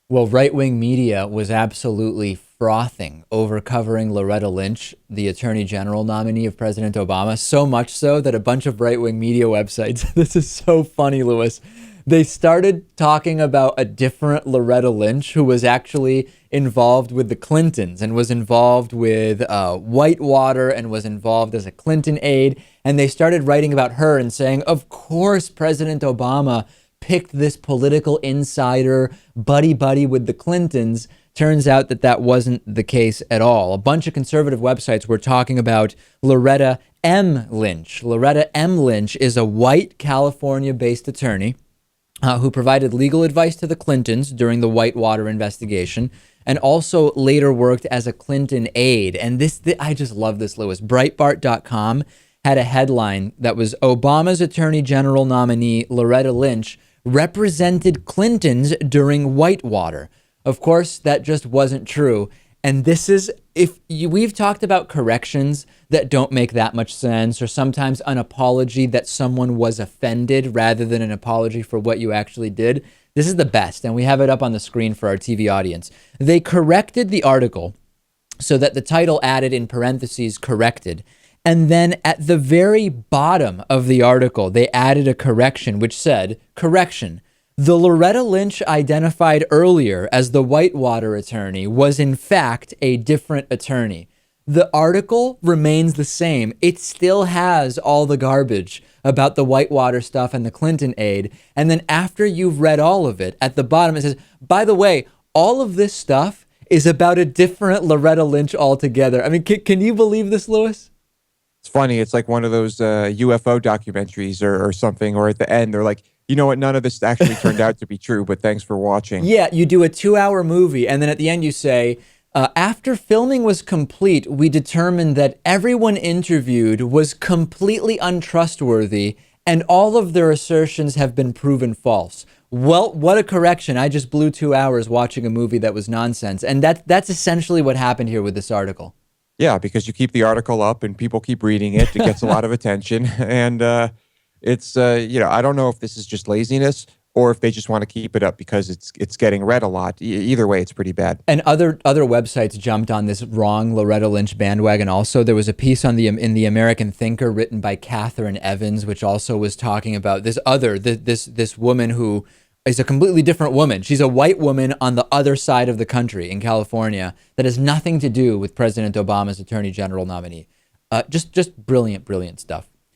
Well, right-wing media was absolutely frothing over covering Loretta Lynch, the Attorney General nominee of President Obama, so much so that a bunch of right-wing media websites, this is so funny, Lewis, they started talking about a different Loretta Lynch who was actually involved with the Clintons and was involved with Whitewater and was involved as a Clinton aide. And they started writing about her and saying, of course, President Obama picked this political insider buddy with the Clintons. Turns out that that wasn't the case at all. A bunch of conservative websites were talking about Loretta M. Lynch. Loretta M. Lynch is a white California-based attorney who provided legal advice to the Clintons during the Whitewater investigation and also later worked as a Clinton aide. And I just love this, Lewis. Breitbart.com had a headline that was Obama's Attorney General nominee, Loretta Lynch, represented Clintons during Whitewater. Of course, that just wasn't true. And this is, we've talked about corrections that don't make that much sense, or sometimes an apology that someone was offended rather than an apology for what you actually did. This is the best, and we have it up on the screen for our TV audience. They corrected the article so that the title added in parentheses corrected. And then at the very bottom of the article, they added a correction which said, correction, the Loretta Lynch identified earlier as the Whitewater attorney was in fact a different attorney. The article remains the same. It still has all the garbage about the Whitewater stuff and the Clinton aide. And then after you've read all of it, at the bottom it says, by the way, all of this stuff is about a different Loretta Lynch altogether. I mean, can you believe this, Lewis? It's funny. It's like one of those UFO documentaries or something, or at the end, they're like, you know what? None of this actually turned out to be true, but thanks for watching. Yeah, you do a 2-hour movie, and then at the end you say, after filming was complete, we determined that everyone interviewed was completely untrustworthy, and all of their assertions have been proven false. Well, what a correction. I just blew 2 hours watching a movie that was nonsense. And that's essentially what happened here with this article. Yeah, because you keep the article up and people keep reading it. It gets a lot of attention. And it's, I don't know if this is just laziness or if they just want to keep it up because it's getting read a lot. Either way, it's pretty bad. And other websites jumped on this wrong Loretta Lynch bandwagon also. There was a piece in the American Thinker written by Catherine Evans, which also was talking about this woman who is a completely different woman. She's a white woman on the other side of the country in California that has nothing to do with President Obama's Attorney General nominee. Just brilliant stuff.